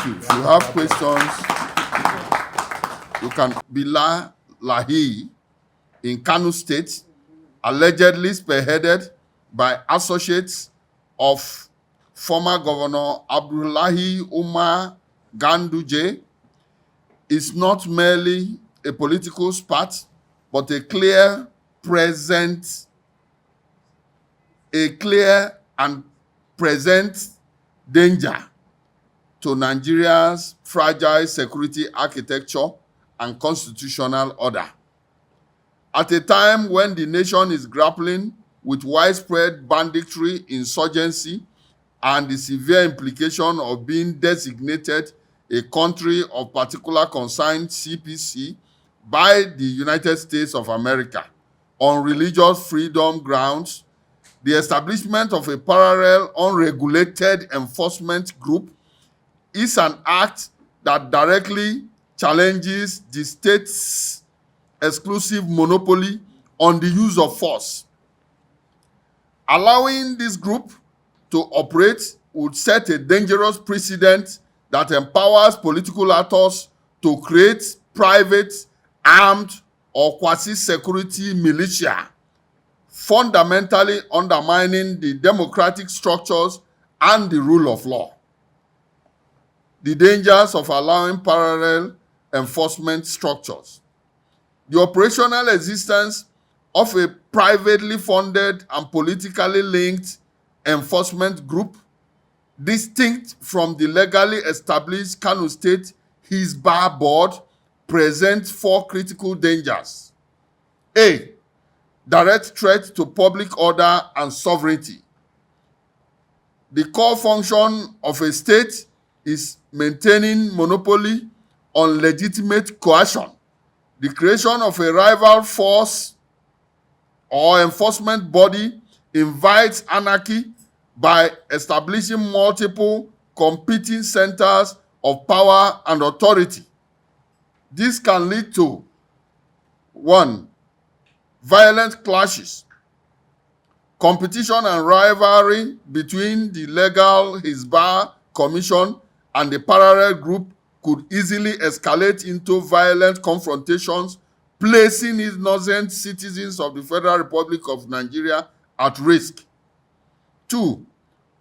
If you have questions, you can. Bilal Lahi in Kano State, allegedly spearheaded by associates of former Governor Abdullahi Umar Ganduje, is not merely a political spat, but a clear and present danger to Nigeria's fragile security architecture and constitutional order. At a time when the nation is grappling with widespread banditry, insurgency, and the severe implication of being designated a country of particular concern, CPC, by the United States of America on religious freedom grounds, the establishment of a parallel unregulated enforcement group is an act that directly challenges the state's exclusive monopoly on the use of force. Allowing this group to operate would set a dangerous precedent that empowers political actors to create private, armed, or quasi-security militia, fundamentally undermining the democratic structures and the rule of law. The dangers of allowing parallel enforcement structures. The operational existence of a privately funded and politically linked enforcement group, distinct from the legally established Kano State Hisbah board, presents four critical dangers. A, direct threat to public order and sovereignty. The core function of a state is maintaining monopoly on legitimate coercion. The creation of a rival force or enforcement body invites anarchy by establishing multiple competing centers of power and authority. This can lead to 1. Violent clashes. Competition and rivalry between the legal Hisbah Commission and the parallel group could easily escalate into violent confrontations, placing innocent citizens of the Federal Republic of Nigeria at risk. 2.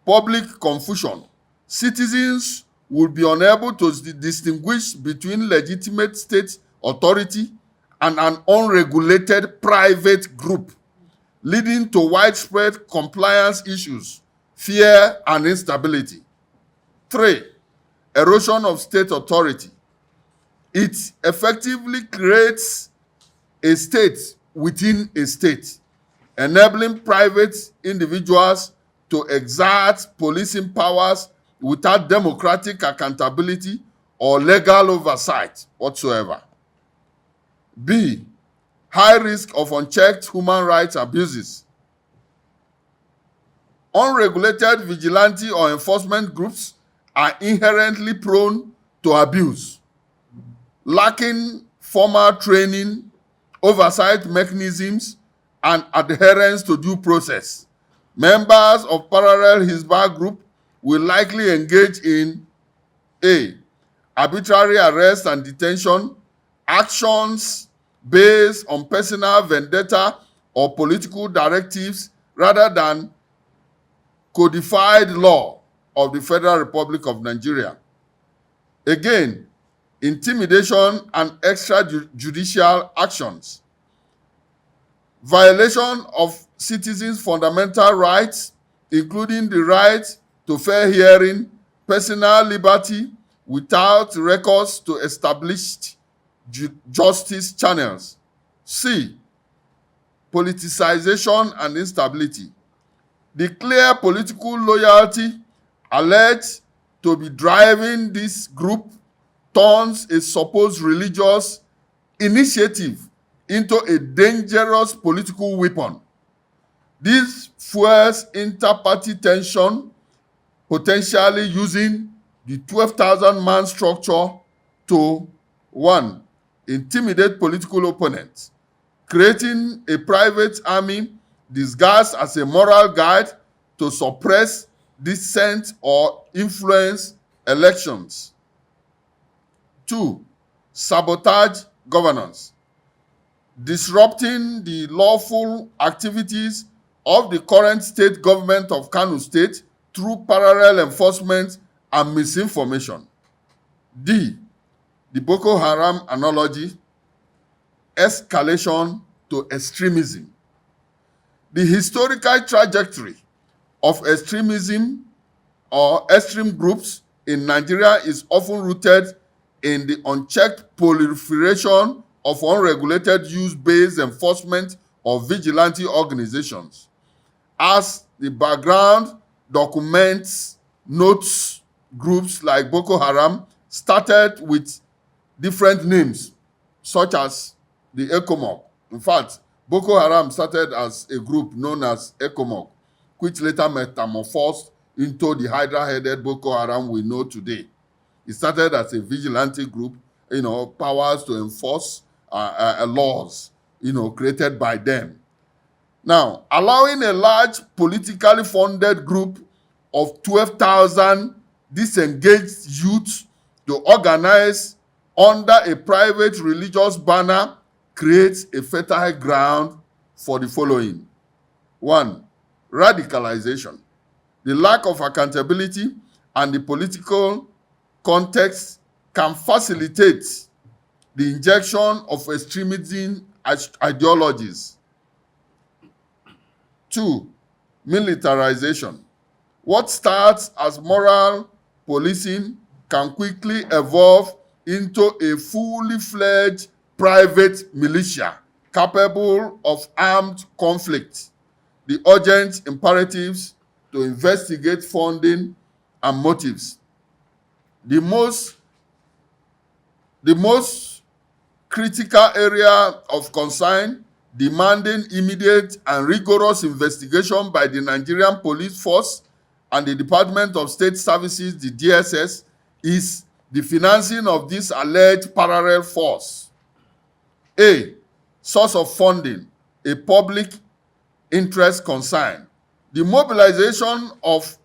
Public confusion. Citizens would be unable to distinguish between legitimate state authority and an unregulated private group, leading to widespread compliance issues, fear, and instability. 3. Erosion of state authority. It effectively creates a state within a state, enabling private individuals to exert policing powers without democratic accountability or legal oversight whatsoever. B. High risk of unchecked human rights abuses. Unregulated vigilante or enforcement groups are inherently prone to abuse, lacking formal training, oversight mechanisms, and adherence to due process. Members of parallel Hisbah group will likely engage in A. Arbitrary arrest and detention, actions based on personal vendetta or political directives rather than codified law of the Federal Republic of Nigeria. Again, intimidation and extrajudicial actions. Violation of citizens' fundamental rights, including the right to fair hearing, personal liberty, without recourse to established justice channels. C. Politicization and instability. The clear political loyalty alleged to be driving this group turns a supposed religious initiative into a dangerous political weapon. This fuels inter-party tension, potentially using the 12,000-man structure to 1. Intimidate political opponents, creating a private army disguised as a moral guide to suppress dissent or influence elections. 2. Sabotage governance, disrupting the lawful activities of the current state government of Kano State through parallel enforcement and misinformation. D. The Boko Haram analogy, escalation to extremism. The historical trajectory of extremism or extreme groups in Nigeria is often rooted in the unchecked proliferation of unregulated use-based enforcement of vigilante organizations. As the background documents notes, groups like Boko Haram started with different names, such as the ECOMOG. In fact, Boko Haram started as a group known as ECOMOG, which later metamorphosed into the Hydra-headed Boko Haram we know today. It started as a vigilante group, powers to enforce laws, created by them. Now, allowing a large politically funded group of 12,000 disengaged youth to organize under a private religious banner creates a fertile ground for the following. 1. Radicalization. The lack of accountability and the political context can facilitate the injection of extremism ideologies. 2. Militarization. What starts as moral policing can quickly evolve into a fully fledged private militia capable of armed conflict. The urgent imperatives to investigate funding and motives. The most critical area of concern demanding immediate and rigorous investigation by the Nigerian Police Force and the Department of State Services, the DSS, is the financing of this alleged parallel force. A. Source of funding, a public interest concern. The mobilization of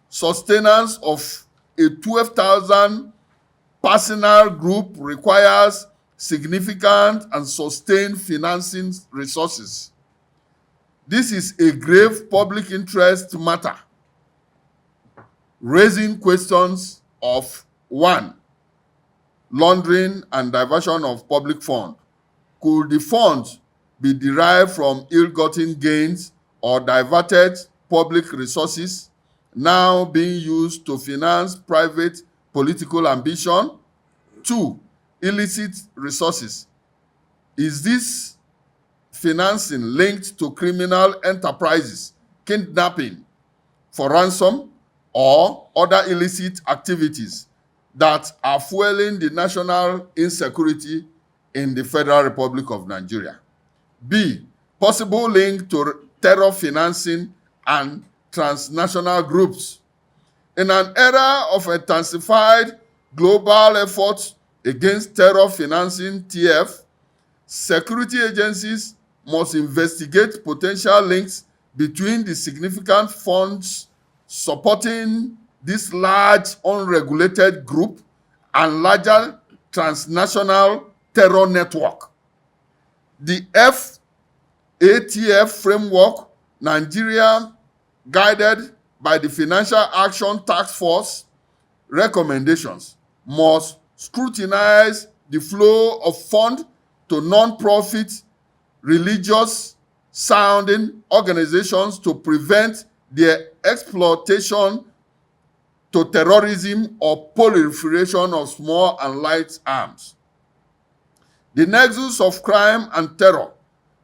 sustenance of a 12,000 personal group requires significant and sustained financing resources. This is a grave public interest matter, raising questions of 1. Laundering and diversion of public funds. Could the funds be derived from ill-gotten gains or diverted public resources now being used to finance private political ambition? 2. Illicit resources. Is this financing linked to criminal enterprises, kidnapping for ransom, or other illicit activities that are fueling the national insecurity in the Federal Republic of Nigeria? B. Possible link to terror financing and transnational groups. In an era of intensified global efforts against terror financing, TF, security agencies must investigate potential links between the significant funds supporting this large unregulated group and larger transnational terror network. The FATF framework, Nigeria, guided by the Financial Action Task Force recommendations, must scrutinize the flow of funds to non-profit religious sounding organizations to prevent their exploitation to terrorism or proliferation of small and light arms. The nexus of crime and terror.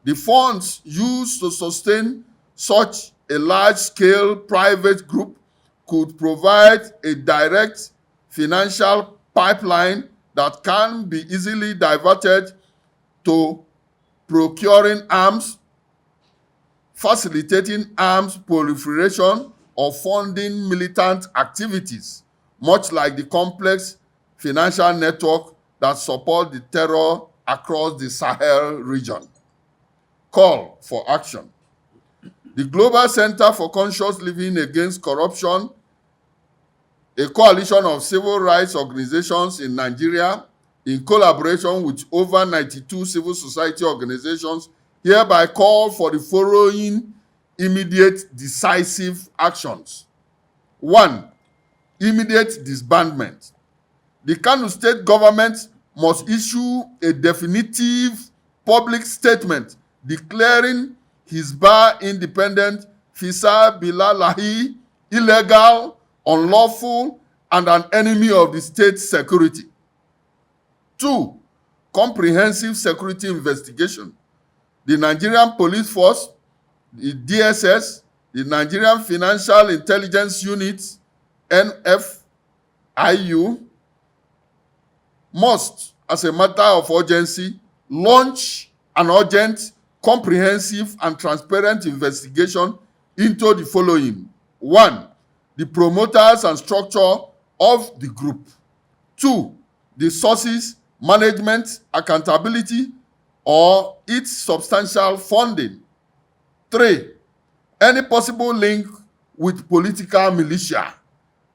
The funds used to sustain such a large-scale private group could provide a direct financial pipeline that can be easily diverted to procuring arms, facilitating arms proliferation, or funding militant activities, much like the complex financial network that support the terror across the Sahel region. Call for action. The Global Center for Conscious Living Against Corruption, a coalition of civil rights organizations in Nigeria, in collaboration with over 92 civil society organizations, hereby call for the following immediate decisive actions. 1. Immediate disbandment. The Kano state government must issue a definitive public statement declaring Hisbah independent, fisa bilalahi, illegal, unlawful, and an enemy of the state security. 2. Comprehensive security investigation. The Nigerian Police Force, the DSS, the Nigerian Financial Intelligence Unit, NFIU, must, as a matter of urgency, launch an urgent, comprehensive, and transparent investigation into the following. 1. The promoters and structure of the group. 2. The sources, management, accountability, or its substantial funding. 3. Any possible link with political militia,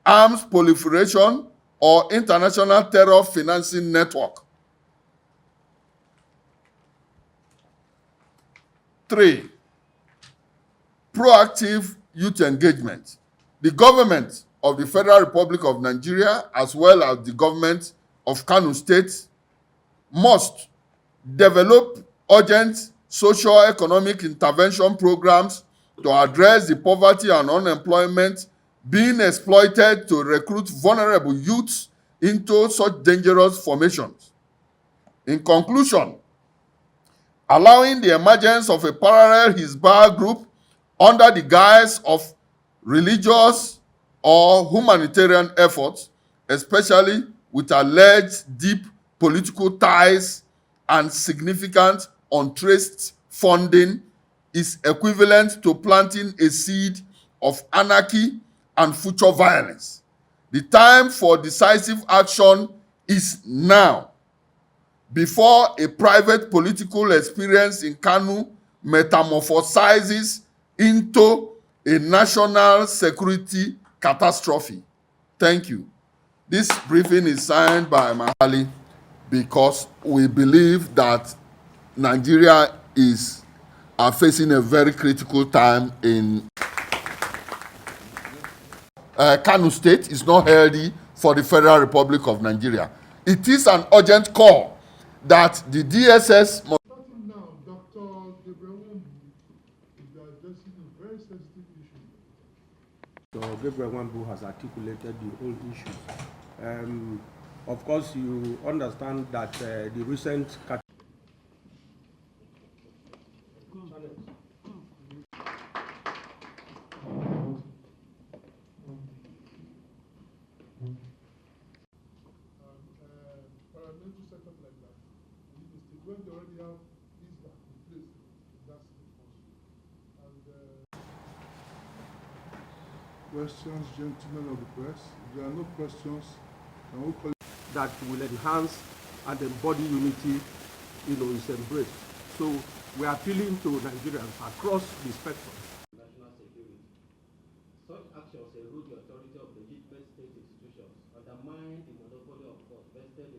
arms proliferation, or international terror financing network. 3. Proactive youth engagement. The government of the Federal Republic of Nigeria, as well as the government of Kano State, must develop urgent socio-economic intervention programs to address the poverty and unemployment being exploited to recruit vulnerable youths into such dangerous formations. In conclusion, allowing the emergence of a parallel Hisbah group under the guise of religious or humanitarian efforts, especially with alleged deep political ties and significant untraced funding, is equivalent to planting a seed of anarchy and future violence. The time for decisive action is now, before a private political experience in Kano metamorphosizes into a national security catastrophe. Thank you. This briefing is signed by Mahali because we believe that Nigeria is facing a very critical time in Kano State. Is not healthy for the Federal Republic of Nigeria. It is an urgent call that the DSS must. Starting now, Dr. Gabriel is addressing a very sensitive issue. Dr. Gabriel has articulated the whole issue. Of course, you understand that the recent paramilitary setup like that, when they already have Hisbah in place, that's the force. And questions, gentlemen of the press. If there are no questions, can we call that will enhance and embody unity, is embraced. So we are appealing to Nigerians across the spectrum